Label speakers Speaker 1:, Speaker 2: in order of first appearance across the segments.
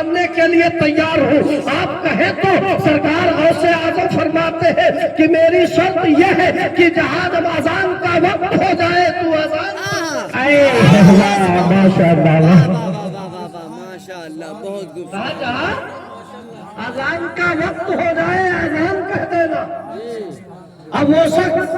Speaker 1: ماننے کے لیے تیار ہوں. آپ کہیں تو سرکار غوث اعظم فرماتے ہیں کہ میری شرط یہ ہے کہ جہاں جب اذان کا وقت ہو جائے تو اذان
Speaker 2: ماشاء اللہ
Speaker 3: ماشاء اللہ بہت خوب.
Speaker 1: جہاں اذان کا وقت ہو جائے اذان کہہ دینا. اب وہ شخص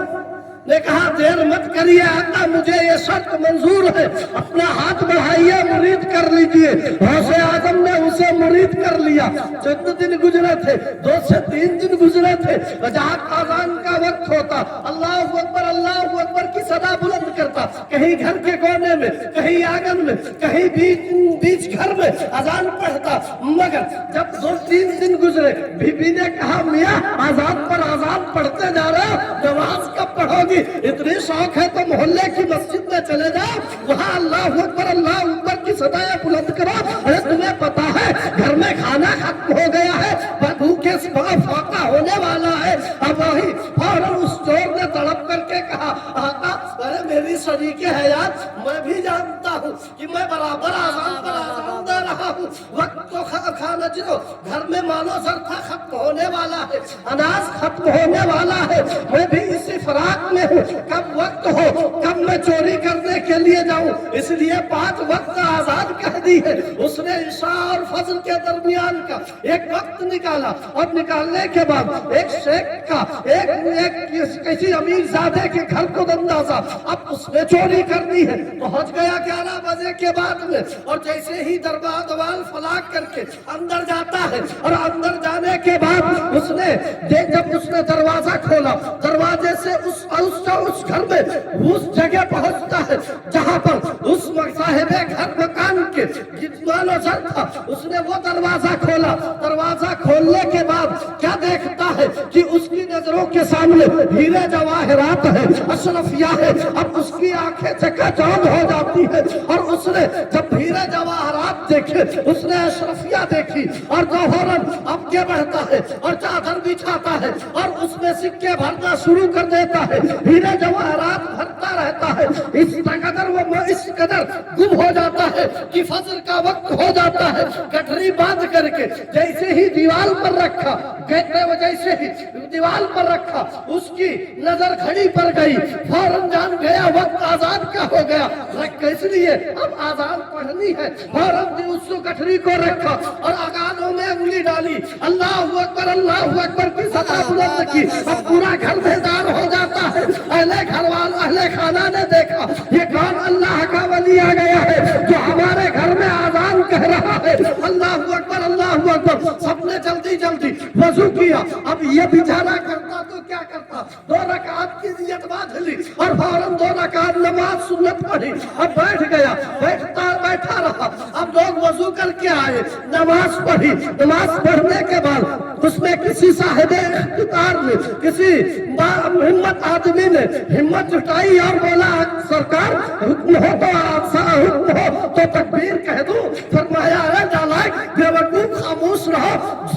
Speaker 1: نے کہا دیر مت کریے آقا مجھے یہ شرط منظور ہے. اپنا ہاتھ بڑھائیے مرید کر لیجئے. غوث اعظم نے اسے مرید کر لیا. چند دن گزرے تھے, 2 سے 3 دن گزرے تھے. جہاں اذان کا وقت ہوتا اللہ اکبر کی صدا بلند کرتا. کہیں گھر کے کونے میں, کہیں آنگن میں, کہیں بیچ گھر میں اذان پڑھتا. مگر جب 2-3 دن گزرے بی بی نے کہا میاں اذان پر اذان پڑھتے جا رہے ہو, نماز کب پڑھو گی؟ اتنی شوق ہے تو محلے کی مسجد میں چلے جاؤ, وہاں اللہ اکبر کی صدائیں بلند کرو. ارے تمہیں پتا ہے گھر میں کھانا ختم ہو گیا ہے, بدبو کے فاقہ ہونے والا ہے. اب وہی فوراً اس چور نے تڑپ کر کے کہا آقا ارے میری شریک حیات میں بھی جانتا ہوں کہ میں برابر اذان پر اذان دے رہا ہوں. وقت تو کھانا چلو گھر میں مانو سرفا ختم ہونے والا ہے, اناج ختم ہونے والا ہے. میں بھی اسی فراق میں ہوں, کب وقت ہو کب میں چوری کرنے کے لیے جاؤں. اس لیے 5 وقت آزاد کہہ دی ہے. اس نے عشاء اور فجر کے درمیان کا ایک وقت نکالا, اور نکالنے کے بعد ایک شیخ کا ایک کسی امیر زادے کے گھر کو اندازہ. اب اس نے چوری کرنی ہے, پہنچ گیا 11 بجے کے بعد میں, اور جیسے ہی دوال فلاک کر کے اندر جاتا ہے, اور اندر جانے کے بعد اس نے جب اس نے دروازہ کھولا, دروازے سے اس گھر میں اس جگہ پہنچتا ہے جہاں پر اس صاحب گھر مکان کے جتنا سر تھا. اس نے وہ دروازہ کھولا. دروازہ کھولنے کے بعد کیا دیکھتا ہے کہ اس کی نظروں کے سامنے ہیرے جواہرات ہے, اشرفیہ ہے. اب اس کی آنکھیں چکا چوندھ ہو جاتی ہے, اور اس نے جب ہیرے جواہرات دیکھے, اس نے اشرفیہ دیکھی, اور جوہرن اب کے بڑھتا ہے اور چادر بچھاتا ہے, اور اس میں سکے بھرنا شروع کر دیتا ہے. ہیرے جواہرات بھرتا رہتا ہے. اس قدر گم ہو جاتا ہے کہ فجر کا وقت ہو جاتا ہے. گٹھری باندھ کر کے جیسے ہی دیوال پر رکھا, جیسے ہی دیوال پر رکھا, اس کی نظر گھڑی پر گئی. فوراً جان گیا وقت آزان کا ہو گیا. اس لیے اب آزان پڑھنی ہے. فوراً اس گٹھری کو رکھا اور اذانوں میں انگلی ڈالی. اللہ اکبر کی صدا بلند کی. اب پورا گھر بیدار ہو جاتا ہے. اہل خانہ نے دیکھا یہ کون اللہ کا ولی آ گیا ہے جو ہمارے گھر میں آزان کہہ رہا ہے. اللہ اکبر. سب نے جلدی وضو کیا. اب یہ بیچارہ کرتا تو کیا کرتا, 2 رکعت کی نیت باندھ لی, اور فوراً 2 رکعت نماز سنت پڑھی. اب بیٹھ گیا, بیٹھا رہا. اب لوگ وضو کر کے آئے, نماز پڑھی. نماز پڑھنے کے بعد اس میں کسی صاحب اختیار نے, کسی ہمت آدمی نے ہمت جٹائی اور بولا سرکار حکم ہو تو تکبیر کہہ دوں. فرمایا اے نالائق بے وقوف خاموش رہو.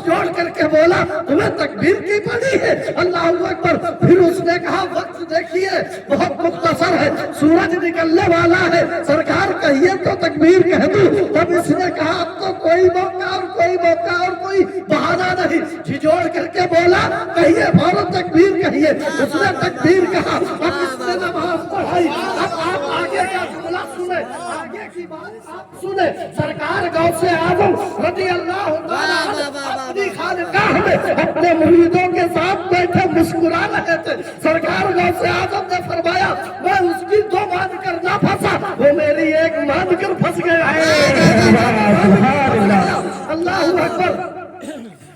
Speaker 1: جوڑ کر کے بولا تمہیں تکبیر کی پڑی ہے؟ اللہ اکبر. پھر اس نے کہا وقت دیکھیے بہت مختصر ہے, سورج نکلنے والا ہے, سرکار کہیے تو تکبیر کہہ دوں. تب اس نے کہا اب تو کوئی موقع اور کوئی بہانہ نہیں. جھجوڑ کر کے بولا کہیے فوراً تکبیر کہیے. اس نے تکبیر کہا. اب اس نے نماز پڑھائی. اب آپ آگے کا جملہ سنیں, آگے کی بات آپ سنیں. سرکار غوث اعظم رضی اللہ عنہ اپنی خانقاہ میں اپنے مریدوں کے ساتھ بیٹھے مسکرا رہے تھے. سرکار غوث اعظم نے فرمایا میں اس کی 2 مان کر نہ پھنسا, وہ میری 1 مان کر پھنس گیا. اللہ اکبر.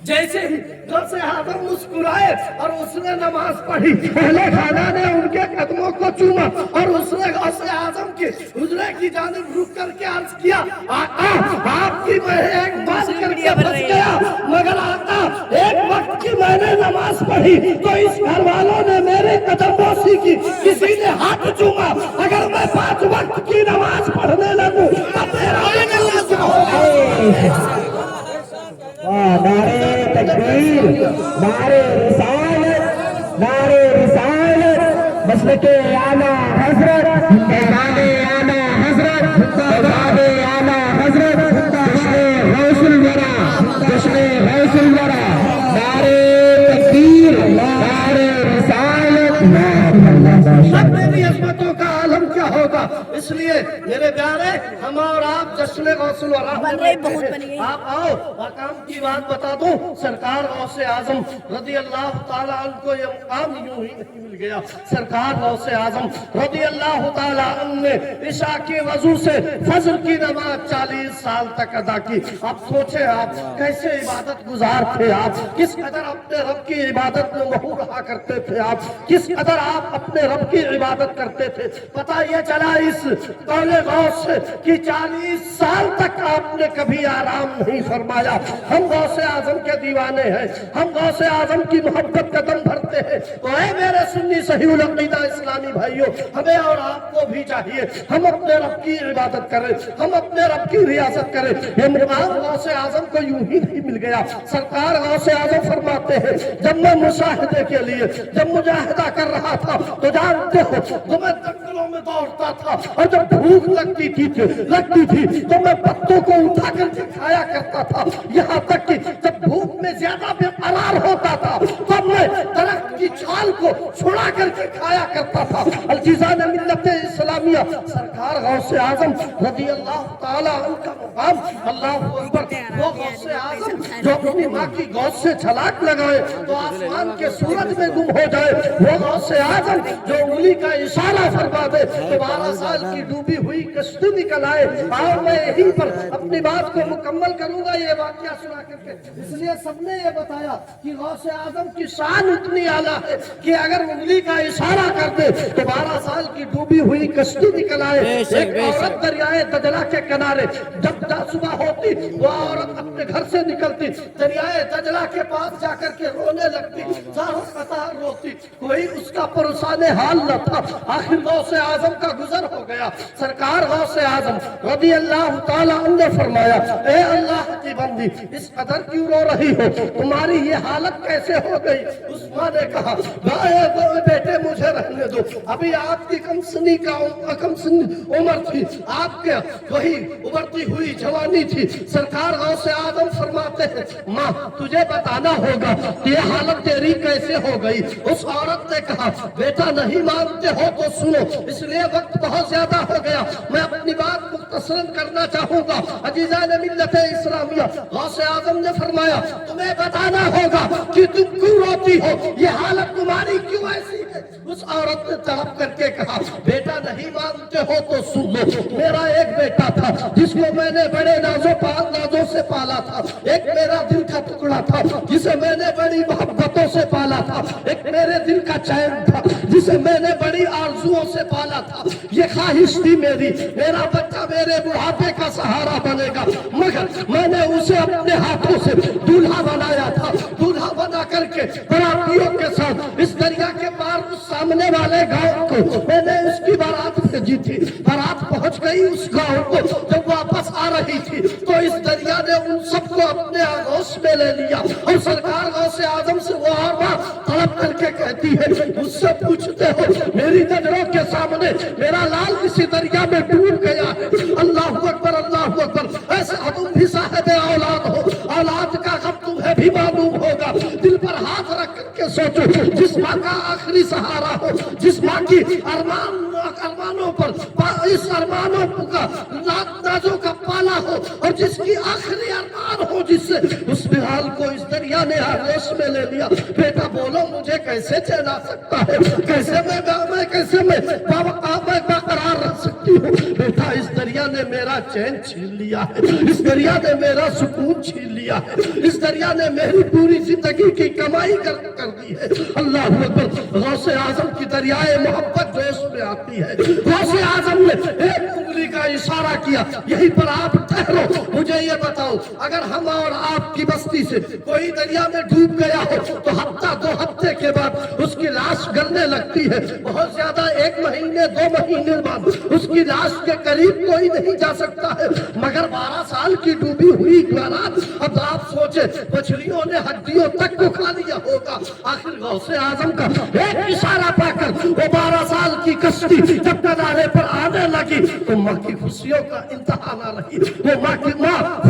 Speaker 1: جیسے ہی غوث اعظم مسکرائے اور اس نے نماز پڑھی, اہل خانہ نے ان کے قدموں کو چوما, اور اس نے غوث اعظم کے حجرے کی جانب رک کر کے عرض کیا آقا آپ کی میں 1 مان کر کے پھنس گیا, مگر آقا 1 وقت کی میں نے نماز پڑھی تو اس گھر والوں نے میرے قدم بوسی کی, کسی نے ہاتھ چوما. اگر میں 5 وقت کی نماز پڑھنے لگوں تو میرا
Speaker 2: نعرے تکبیر, نعرے رسالت, مسلک اعلیٰ حضرت, پیغام اعلیٰ حضرت, پیغام اعلیٰ حضرت, غوث الورا
Speaker 1: اس لیے میرے پیارے ہم اور آپ جشن غوث الورا
Speaker 4: بن گئی، بہت بن گئی۔
Speaker 1: آپ آؤ مقام کی بات بتا دوں، سرکار غوث اعظم رضی اللہ تعالیٰ عنہ کو یہ مقام یوں ہی نہیں مل گیا۔ سرکار غوث اعظم رضی اللہ تعالیٰ عنہ نے عشاء کے وضو سے فجر کی نماز 40 سال تک ادا کی۔ اب سوچیں آپ کیسے عبادت گزار تھے، آپ کس قدر اپنے رب کی عبادت میں مہو رہا کرتے تھے، آپ کس قدر آپ اپنے رب کی عبادت کرتے تھے۔ پتہ یہ چلا اس قول غوث کی 40 سال تک آپ نے کبھی آرام نہیں فرمایا۔ ہم غوث اعظم کے دیوانے ہیں، ہم غوث اعظم کی محبت کا دم بھرتے ہیں۔ تو اے میرے سنی صحیح العقیدہ اسلامی بھائیوں، ہمیں اور آپ کو بھی چاہیے ہم اپنے رب کی عبادت کریں، ہم اپنے رب کی ریاضت کریں۔ یہ مقام غوث اعظم کو یوں ہی نہیں مل گیا۔ سرکار غوث اعظم فرماتے ہیں جب میں مشاہدے کے لیے جب مجاہدہ کر رہا تھا تو جانتے ہو تو میں جنگلوں میں دوڑتا تھا، اور جب بھوک لگتی تھی تو میں پتوں کو اٹھا کر کے کھایا کرتا تھا، یہاں تک کہ جب بھوک میں زیادہ بے قرار ہوتا تھا تب میں درخت کی چھال کو چھڑا کر کے کھایا کرتا تھا۔ الجیزان ملت اسلامیہ سرکار غوث اعظم رضی اللہ تعالیٰ عنہ کا مقام، اللہ اکبر، وہ غوث اعظم جو اپنی ماں کی گود سے چھلانگ لگائے تو آسمان کے سورج میں گم ہو جائے، وہ غوث اعظم جو انگلی کا اشارہ فرما دے تو 12 سال کی ڈوبی ہوئی کشتی نکل آئے۔ اور میں یہیں پر اپنی بات کو مکمل کروں گا یہ واقعہ سنا کر کے، اس لیے سب نے یہ بتایا کہ غوث اعظم کی شان اتنی اعلیٰ ہے کہ اگر انگلی کا اشارہ کر دے تو 12 سال کی ڈوبی ہوئی کشتی نکل آئے۔ ایک عورت دریائے دجلہ کے کنارے جب صبح ہوتی وہ عورت اپنے گھر سے نکلتی، دریائے دجلہ کے پاس جا کر کے رونے لگتی، چاروں قطار روتی، کوئی اس کا پرسان حال نہ تھا۔ آخر غوث اعظم کا گزر ہو گیا۔ سرکار غوث اعظم رضی اللہ تعالیٰ عنہ نے فرمایا اے اللہ کی بندی اس قدر کیوں رو رہی ہو، تمہاری یہ حالت کیسے ہو گئی؟ اس ماں نے کہا بیٹے مجھے رہنے دو، ابھی آپ کی کم سنی عمر تھی، آپ کے وہی ابھرتی ہوئی جوانی تھی۔ سرکار غوث اعظم فرماتے ہیں ماں تجھے بتانا ہوگا یہ حالت تیری کیسے ہو گئی۔ اس عورت نے کہا بیٹا نہیں مانتے ہو تو سنو، اس لیے وقت بہت زیادہ ہو گیا، میں اپنی بات مختصراً کرنا چاہوں گا۔ عزیزان ملت اسلامیہ غوث اعظم نے فرمایا تمہیں بتانا ہوگا کہ تم کیوں روتی ہو، یہ حالت تمہاری کیوں ایسی ہے؟ اس عورت نے تڑپ کر کے کہا بیٹا نہیں مانتے ہو تو سن لو، میرا ایک بیٹا تھا جس کو میں نے بڑے نازوں سے پالا تھا، ایک میرا دل کا ٹکڑا تھا جسے میں نے بڑی محبتوں سے پالا تھا، ایک میرے دل کا چین تھا جسے میں نے بڑی آرزوؤں سے پالا تھا، یہ خواہش تھی میری میرا بچہ میرے بڑھاپے کا سہارا بنے گا، مگر میں نے اسے اپنے ہاتھوں سے دولہا بنایا تھا، دولہا بنا کر کے براتیوں کے ساتھ اس دریا کے پار اس سامنے والے گاؤں کو میں نے اس کی بارات بھیجی تھی، بارات پہنچ گئی اس گاؤں کو، جب واپس آ رہی تھی تو اس دریا نے ان سب کو اپنے آغوش میں لے لیا، اور سرکار غوث اعظم سے وہ آواز طلب کر کے کہتی ہے مجھ سے پوچھتے ہو میری نظروں کے سامنے میرا لال اسی دریا میں ڈوب گیا ہے۔ اللہ اکبر اللہ اکبر، ایسا تم بھی صاحب اولاد ہو، اولاد کا غم تمہیں بھی معلوم ہوگا، دل پر ہاتھ رکھ کر کے سوچو جس ماں کا آخری سہارا ہو، جس ماں کی ارمانوں پر اس ارمانوں کا نازوں کا پالا ہو، اور جس کی آخری ارمان ہو جس سے اس بحال کو اس دریا نے آغوش میں لے لیا، بیٹا بولو مجھے کیسے چین آ سکتا ہے، کیسے میں برقرار رہ سکتی ہوں؟ بیٹا اس دریا نے میرا چین چھین لیا ہے، اس دریا نے میرا سکون چھین لیا ہے، اس دریا نے میری پوری زندگی کی کمائی کر دی ہے۔ اللہ اکبر، غوث اعظم کی دریائے محبت جوش میں آتی ہے۔ غوث اعظم نے ایک انگلی کا اشارہ کیا یہیں پر آپ ٹھہرو، مجھے یہ بتاؤ اگر ہم اور آپ کی بستی سے کوئی دریا میں ڈوب گیا ہو تو ہفتہ 2 ہفتے کے بعد اس کی لاش گلنے لگتی ہے، بہت زیادہ 1 مہینے 2 مہینے بعد اس کی لاش کے قریب کوئی نہیں جا سکتا ہے، مگر 12 سال کی ڈوبی ہوئی جوانات، اب آپ سوچیں مچھلیوں نے ہڈیوں تک کو کھا لیا ہوگا۔ آخر غوث اعظم کا ایک اشارہ پا کر وہ 12 سال کی کشتی جب کنارے پر آنے لگی تو ماں کی خوشیوں کا انتہا نہ رہی، وہ ماں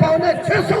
Speaker 1: 650